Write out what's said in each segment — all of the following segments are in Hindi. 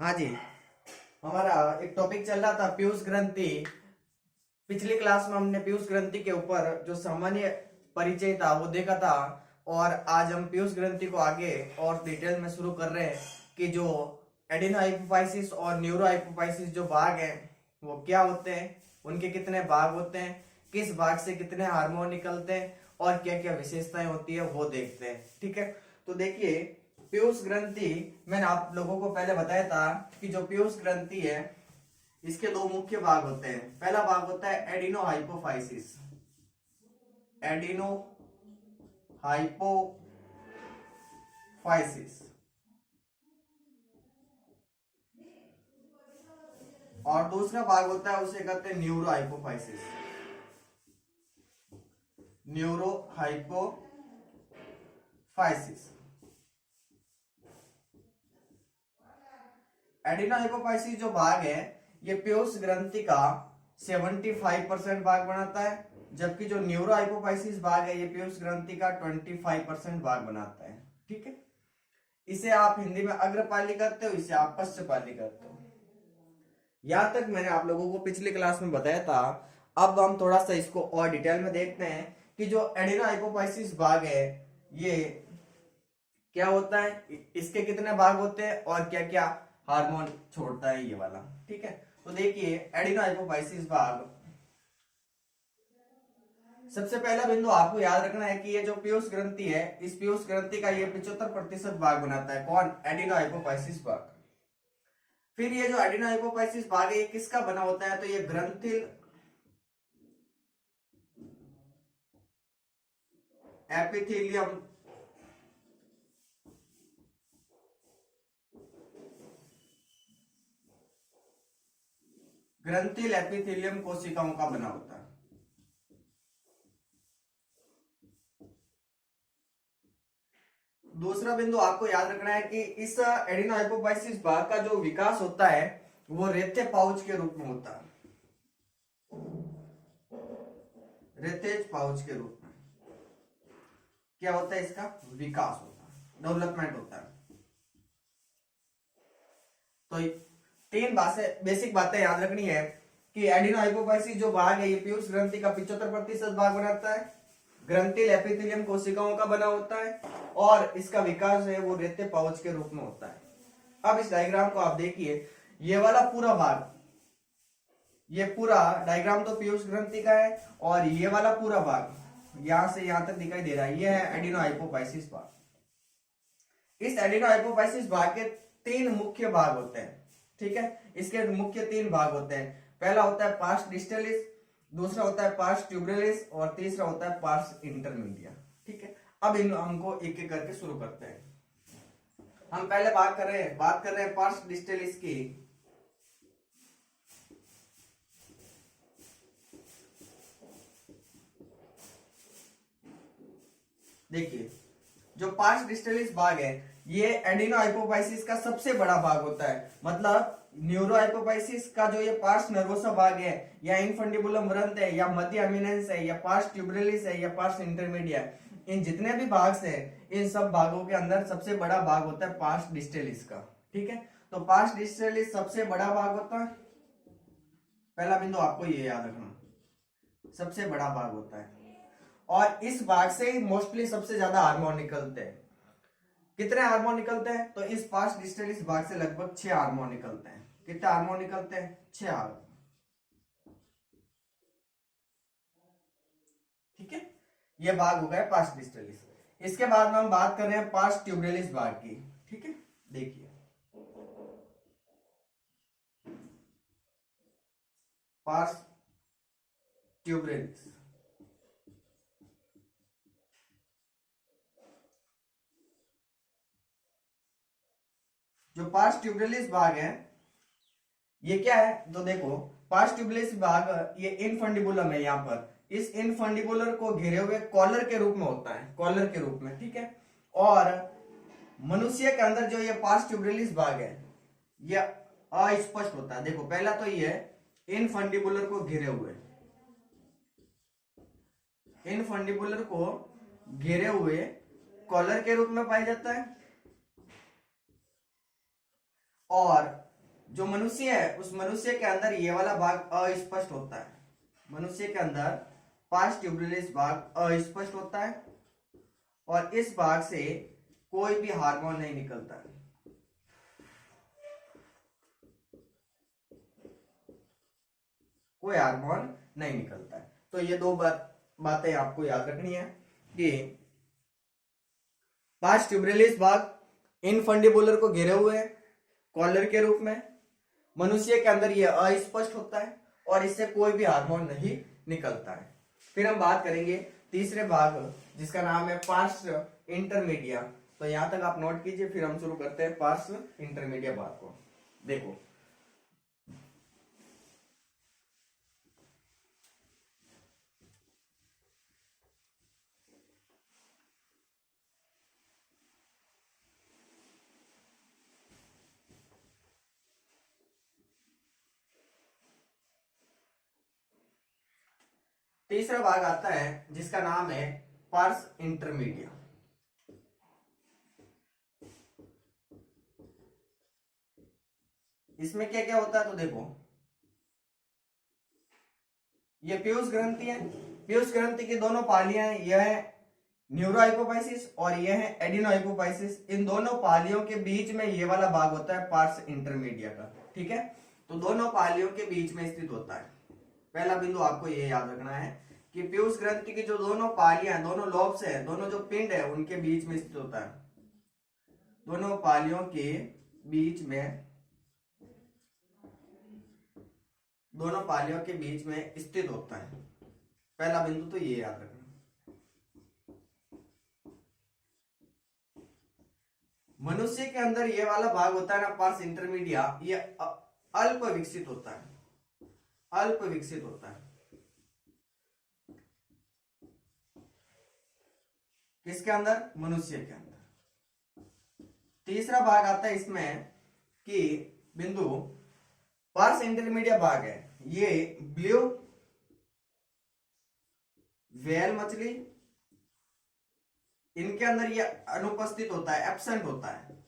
हाँ जी। हमारा एक टॉपिक चल रहा था पीयूष ग्रंथि। पिछली क्लास में हमने पीयूष ग्रंथि के ऊपर जो सामान्य परिचय था वो देखा था, और आज हम पीयूष ग्रंथि को आगे और डिटेल में शुरू कर रहे हैं कि जो एडेनोहाइपोफाइसिस और न्यूरोहाइपोफाइसिस जो भाग हैं वो क्या होते हैं, उनके कितने भाग होते हैं, किस भाग से कितने हार्मोन निकलते हैं और क्या क्या विशेषताएं होती है वो देखते हैं। ठीक है, तो देखिए पीयूष ग्रंथि, मैंने आप लोगों को पहले बताया था कि जो पीयूष ग्रंथि है इसके दो मुख्य भाग होते हैं। पहला भाग होता है एडिनो हाइपोफाइसिस, एडिनो हाइपोफाइसिस, और दूसरा भाग होता है उसे कहते हैं न्यूरो हाइपोफाइसिस, न्यूरो हाइपोफाइसिस। एडिनोहाइपोफाइसिस जो भाग है ये पीयूष ग्रंथि का 75% भाग बनाता है, जबकि जो न्यूरो हाइपोफाइसिस भाग है ये पीयूष ग्रंथि का 25% भाग बनाता है। ठीक है, इसे आप हिंदी में अग्रपाली कहते हो, इसे आप पश्चपाली कहते हो। यहां तक मैंने आप लोगों को पिछली क्लास में बताया था। अब हम थोड़ा सा इसको और डिटेल में देखते हैं कि जो एडिनोहाइपोफाइसिस भाग है ये क्या होता है, इसके कितने भाग होते हैं और क्या क्या हार्मोन छोड़ता है ये वाला। ठीक है, तो देखिए एडिनोहाइपोफाइसिस भाग, सबसे पहला बिंदु आपको याद रखना है कि ये जो पीयूष ग्रंथि है इस पीयूष ग्रंथि का ये 75% भाग बनाता है। कौन? एडिनोहाइपोफाइसिस भाग। फिर ये जो एडिनोहाइपोफाइसिस भाग है ये किसका बना होता है, तो ये ग्रंथिल एपिथेलियम ग्रंथिल एपिथेलियम कोशिकाओं का बना होता है। दूसरा बिंदु आपको याद रखना है कि इस एडिनोहाइपोफाइसिस भाग का जो विकास होता है वो रेथे पाउच के रूप में होता है, रेथेज पाउच के रूप में क्या होता है, इसका विकास होता है, डेवलपमेंट होता है। तो तीन बेसिक बातें याद रखनी है कि एडिनोहाइपोफाइसिस जो भाग है ये पीयूष ग्रंथि का 75% भाग बनाता है, ग्रंथिल एपिथेलियम कोशिकाओं का बना होता है, और इसका विकास है वो रेते पाउच के रूप में होता है। अब इस डायग्राम को आप देखिए, ये वाला पूरा भाग, ये पूरा डायग्राम तो पीयूष ग्रंथि का है, और ये वाला पूरा भाग यहां से यहां तक दिखाई दे रहा है, ये है एडिनोहाइपोफाइसिस भाग। इस एडिनोहाइपोफाइसिस भाग के तीन मुख्य भाग होते हैं। ठीक है, इसके मुख्य तीन भाग होते हैं। पहला होता है पार्स डिस्टलिस, दूसरा होता है पार्स ट्यूबरलिस, और तीसरा होता है पार्स इंटरमीडिया। ठीक है, अब इन हमको एक एक करके शुरू करते हैं। हम पहले बात कर रहे हैं पार्स डिस्टलिस की। देखिए जो पार्स डिस्टलिस भाग है ये एडिनोहाइपोफाइसिस का सबसे बड़ा भाग होता है। मतलब न्यूरोहाइपोफाइसिस का जो ये पार्स नर्वोसा भाग है, या इनफंडिबुलम ग्रंथ है, या मध्य एमिनेंस है, या पार्स ट्यूबरलिस है, या पार्स इंटरमीडिया, इन जितने भी भाग से इन सब भागों के अंदर सबसे बड़ा भाग होता है पार्स डिस्टलिस का। ठीक है, तो पार्स डिस्टलिस सबसे बड़ा भाग होता है। पहला बिंदु आपको ये याद रखना, सबसे बड़ा भाग होता है, और इस भाग से ही मोस्टली सबसे ज्यादा हार्मोन निकलते हैं। कितने हार्मोन निकलते हैं, तो इस पार्स डिस्टलिस भाग से लगभग 6 हार्मोन निकलते हैं। कितने हार्मोन निकलते हैं? 6 हार्मोन। ठीक है, ये भाग हो गया पार्स डिस्टलिस। इसके बाद में हम बात कर रहे हैं पार्स ट्यूबरलिस भाग की। ठीक है, देखिए पार्स ट्यूबरलिस, जो पार्स ट्यूबरलिस भाग है ये क्या है, तो देखो पार्स ट्यूबरलिस भाग ये इनफंडिबुलम है, यहाँ पर इस इनफंडिबुलर को घेरे हुए कॉलर के रूप में होता है, कॉलर के रूप में। ठीक है, और मनुष्य के अंदर जो ये पार्स ट्यूबरलिस भाग है ये अस्पष्ट होता है। देखो पहला तो ये इनफंडिबुलर को घेरे हुए, इनफंडिबुलर को घेरे हुए कॉलर के रूप में पाया जाता है, और जो मनुष्य है उस मनुष्य के अंदर ये वाला भाग अस्पष्ट होता है। मनुष्य के अंदर पार्स ट्यूबरलिस भाग अस्पष्ट होता है और इस भाग से कोई भी हार्मोन नहीं निकलता है। कोई हार्मोन नहीं निकलता है। तो ये दो बातें आपको याद रखनी है कि पार्स ट्यूबरलिस भाग इनफंडिबुलर को घेरे हुए है कॉलर के रूप में। मनुष्य के अंदर यह अस्पष्ट होता है और इससे कोई भी हार्मोन नहीं निकलता है। फिर हम बात करेंगे तीसरे भाग जिसका नाम है पार्स इंटरमीडिया। तो यहां तक आप नोट कीजिए, फिर हम शुरू करते हैं पार्स इंटरमीडिया भाग को। देखो तीसरा भाग आता है जिसका नाम है पार्स इंटरमीडिया। इसमें क्या क्या होता है तो देखो, ये पीयूष ग्रंथि है। पीयूष ग्रंथि की दोनों पालियां हैं, यह है न्यूरोहाइपोफाइसिस और यह है एडिनोहाइपोफाइसिस। इन दोनों पालियों के बीच में ये वाला भाग होता है पार्स इंटरमीडिया का। ठीक है, तो दोनों पालियों के बीच में स्थित होता है। पहला बिंदु आपको ये याद रखना है कि पीयूष ग्रंथि की जो दोनों पालियां हैं, दोनों लोब्स है, दोनों जो पिंड है उनके बीच में स्थित होता है। दोनों पालियों के बीच में, दोनों पालियों के बीच में स्थित होता है। पहला बिंदु तो ये याद रखना। मनुष्य के अंदर ये वाला भाग होता है ना पार्स इंटरमीडिया, ये अल्प विकसित होता है। अल्प विकसित होता है किसके अंदर? मनुष्य के अंदर। तीसरा भाग आता है इसमें कि बिंदु पार्स इंटरमीडिया भाग है, ये ब्लू व्हेल मछली, इनके अंदर ये अनुपस्थित होता है, एब्सेंट होता है,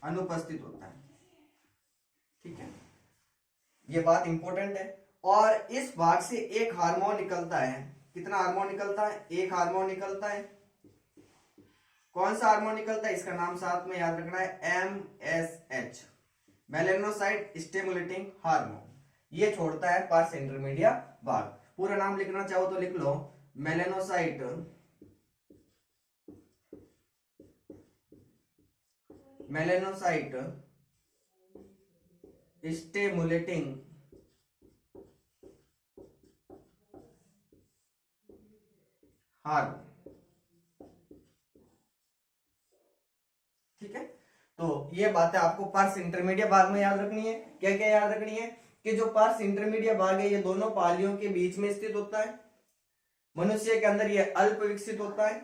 अनुपस्थित होता है। ठीक है, ये बात इंपॉर्टेंट है। और इस भाग से एक हार्मोन निकलता है। कितना हार्मोन निकलता है? एक हार्मोन निकलता है। कौन सा हार्मोन निकलता है? इसका नाम साथ में याद रखना है, MSH, मेलेनोसाइट स्टिमुलेटिंग हार्मोन। ये छोड़ता है पार्स इंटरमीडिया भाग। पूरा नाम लिखना चाहो तो लिख लो, मेलेनोसाइट स्टिमुलेटिंग हार्मोन। ठीक है, तो ये बातें आपको पार्स इंटरमीडिया भाग में याद रखनी है। क्या क्या याद रखनी है? कि जो पार्स इंटरमीडिया भाग है ये दोनों पालियों के बीच में स्थित होता है। मनुष्य के अंदर ये अल्प विकसित होता है।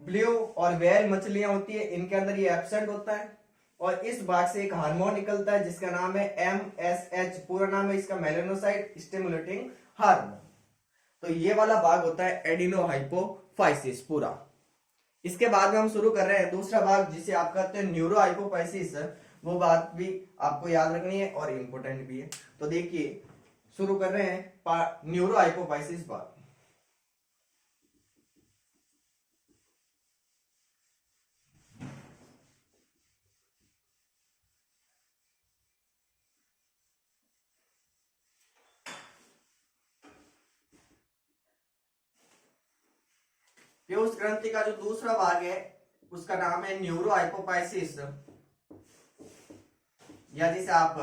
ब्लू और व्हेल मछलियां होती है, इनके अंदर ये एब्सेंट होता है। और इस भाग से एक हार्मोन निकलता है जिसका नाम है MSH। पूरा नाम है इसका मेलेनोसाइट स्टिमुलेटिंग हार्मोन। तो ये वाला भाग होता है एडिनोहाइपोफाइसिस पूरा। इसके बाद में हम शुरू कर रहे हैं दूसरा भाग जिसे आप कहते हैं न्यूरोहाइपोफाइसिस। वो बात भी आपको याद रखनी है और इंपॉर्टेंट भी है। तो देखिए शुरू कर रहे हैं न्यूरोहाइपोफाइसिस भाग। पीयूष ग्रंथि का जो दूसरा भाग है उसका नाम है न्यूरोहाइपोफाइसिस, या जिसे आप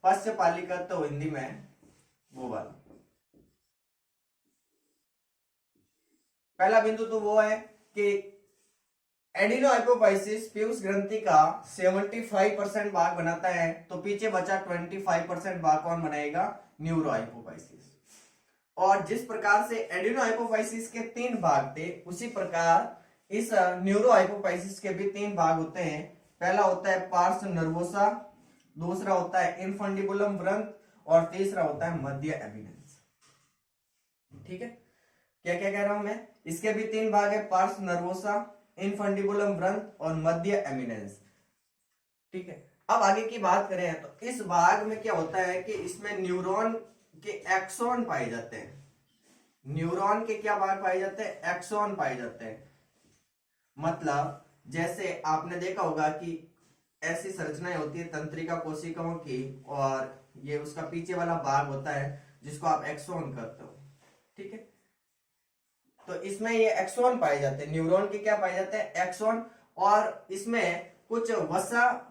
पश्चपाली कहते हो हिंदी में, वो वाला। पहला बिंदु तो वो है कि एडिनोहाइपोफाइसिस पीयूष ग्रंथि का 75% भाग बनाता है, तो पीछे बचा 25% भाग कौन बनाएगा? न्यूरोहाइपोफाइसिस। और जिस प्रकार से एडिनोहाइपोफाइसिस के 3 भाग थे, उसी प्रकार इस न्यूरोहाइपोफाइसिस के भी 3 भाग होते हैं। पहला होता है पार्स नर्वोसा, दूसरा होता है इनफंडिबुलम ग्रंथ और तीसरा होता है मध्य एमिनेंस। ठीक है, क्या क्या कह रहा हूं मैं? इसके भी 3 भाग है, पार्स नर्वोसा, इनफंडिबुलम ग्रंथ और मध्य एमिनेंस। ठीक है, अब आगे की बात करें तो इस भाग में क्या होता है कि इसमें न्यूरॉन के एक्सॉन पाए जाते हैं। न्यूरॉन के क्या भाग पाए जाते हैं? एक्सॉन पाए जाते हैं। मतलब जैसे आपने देखा होगा कि ऐसी संरचनाएं होती है तंत्रिका कोशिकाओं की, और ये उसका पीछे वाला भाग होता है जिसको आप एक्सॉन कहते हो, ठीक है। तो इसमें ये एक्सॉन पाए जाते हैं, न्यूरॉन के क्या पाए जाते हैं? एक्सॉन। और इसमें कुछ वसा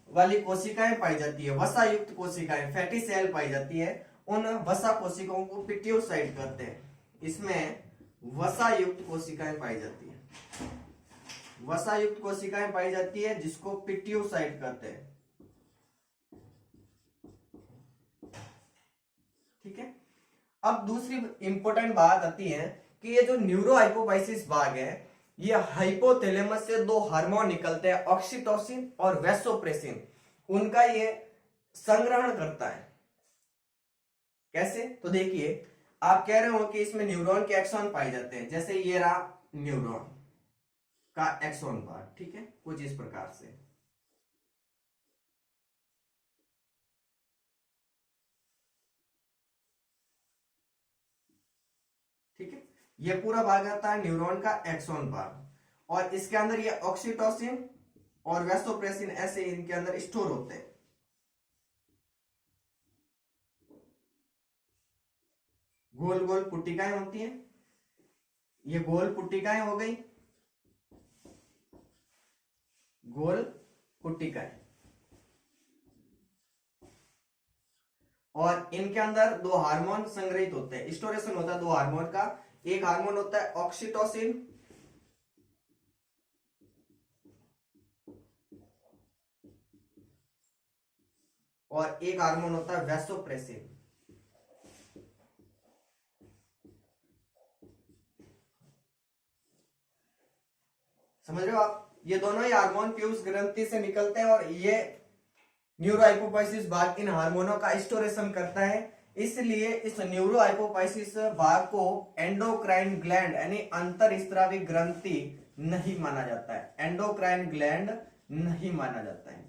वाली कोशिकाएं पाई जाती है, वसा युक्त कोशिकाएं, फैटी सेल पाई जाती है। उन वसा कोशिकाओं को पिट्यूसाइट कहते हैं। इसमें वसा युक्त कोशिकाएं पाई जाती है, वसा युक्त कोशिकाएं पाई जाती है जिसको पिट्यूसाइट कहते हैं, ठीक है। अब दूसरी इंपॉर्टेंट बात आती है कि ये जो न्यूरो हाइपोफाइसिस भाग है, ये हाइपोथैलेमस से दो हार्मोन निकलते हैं, ऑक्सीटोसिन और वैसोप्रेसिन। उनका ये संग्रहण करता है। कैसे? तो देखिए, आप कह रहे हो कि इसमें न्यूरॉन के एक्सॉन पाए जाते हैं, जैसे ये रहा न्यूरॉन का एक्सॉन भाग, ठीक है, कुछ इस प्रकार से। ठीक है, ये पूरा भाग आता है न्यूरॉन का एक्सॉन भाग, और इसके अंदर ये ऑक्सीटोसिन और वैसोप्रेसिन ऐसे इनके अंदर स्टोर होते हैं। गोल गोल पुट्टिकाएं होती हैं, ये गोल पुट्टिकाएं हो गई, गोल पुट्टिकाएं, और इनके अंदर दो हार्मोन संग्रहित होते हैं, स्टोरेशन होता है दो हार्मोन का। एक हार्मोन होता है ऑक्सीटोसिन, और एक हार्मोन होता है वैसोप्रेसिन। समझ रहे हो आप? ये दोनों ही हार्मोन पीयूष ग्रंथि से निकलते हैं, और ये न्यूरो हाइपोफाइसिस भाग इन हार्मोनों का स्टोरेशन करता है। इसलिए इस न्यूरो हाइपोफाइसिस भाग को एंडोक्राइन ग्लैंड यानी अंतरस्रावी ग्रंथि नहीं माना जाता है, एंडोक्राइन ग्लैंड नहीं माना जाता है।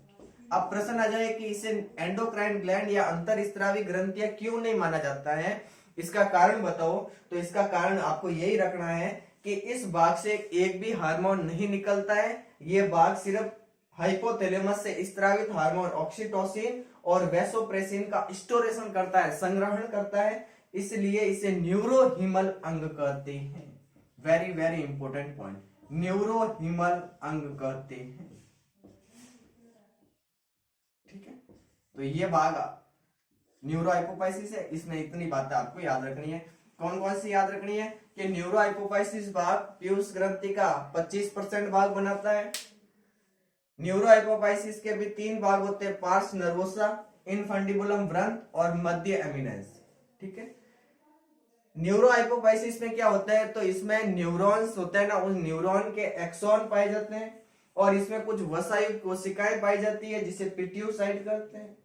अब प्रश्न आ जाए कि इसे एंडोक्राइन ग्लैंड या अंतरस्रावी ग्रंथियां क्यों नहीं माना जाता है, इसका कारण बताओ। तो इसका कारण आपको यही रखना है कि इस भाग से एक भी हार्मोन नहीं निकलता है। ये भाग सिर्फ हाइपोथैलेमस से स्रावित हार्मोन ऑक्सीटोसिन और वैसोप्रेसिन का स्टोरेशन करता है, संग्रहण करता है। इसलिए इसे न्यूरोहीमल अंग कहते हैं। वेरी वेरी इंपॉर्टेंट पॉइंट, न्यूरोहीमल अंग कहते हैं, ठीक है। तो ये भाग न्यूरो हाइपोफाइसिस है, इसमें इतनी बातें आपको याद रखनी है। कौन कौन सी याद रखनी है? कि न्यूरो हाइपोफाइसिस भाग पीयूष ग्रंथि का 25% भाग बनाता है। न्यूरो हाइपोफाइसिस के भी 3 भाग होते हैं, पार्स नर्वोसा, इनफंडिबुलम व्रंथ और मध्य एमिनेंस, ठीक है। न्यूरो हाइपोफाइसिस में क्या होता है? तो इसमें न्यूरॉन्स होते हैं ना, उस न्यूरॉन के एक्सॉन पाए जाते हैं, और इसमें कुछ वसायुक्त कोशिकाएं पाई जाती है जिसे पिट्यूसाइट कहते हैं।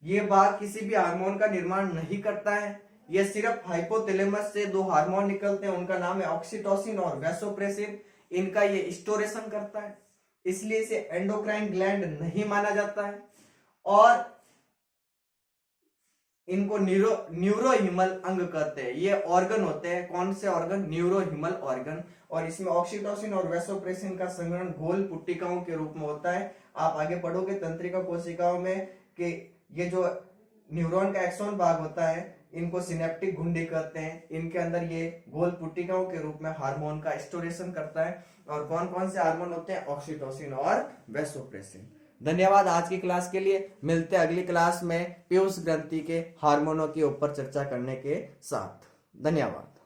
ये भाग किसी भी हार्मोन का निर्माण नहीं करता है, ये सिर्फ हाइपोथैलेमस से दो हार्मोन निकलते हैं, उनका नाम है ऑक्सीटोसिन और वैसोप्रेसिन। इनका ये स्टोरेशन करता है, इसलिए इसे एंडोक्राइन ग्लैंड नहीं माना जाता है। और इनको न्यूरोहीमल अंग कहते हैं। ये ऑर्गन होते हैं, कौन से ऑर्गन? न्यूरोहीमल ऑर्गन। और इसमें ऑक्सीटोसिन और वैसोप्रेसिन का संग्रहण गोल पुट्टिकाओं के रूप में होता है। आप आगे पढ़ोगे तंत्रिका कोशिकाओं में कि ये जो न्यूरॉन का एक्सॉन भाग होता है, इनको सिनेप्टिक घुंडी कहते हैं। इनके अंदर ये गोल पुट्टिकाओं के रूप में हार्मोन का स्टोरेशन करता है। और कौन कौन से हार्मोन होते हैं? ऑक्सीटोसिन और वैसोप्रेसिन। धन्यवाद आज की क्लास के लिए। मिलते हैं अगली क्लास में पीयूष ग्रंथि के हार्मोनों के ऊपर चर्चा करने के साथ। धन्यवाद।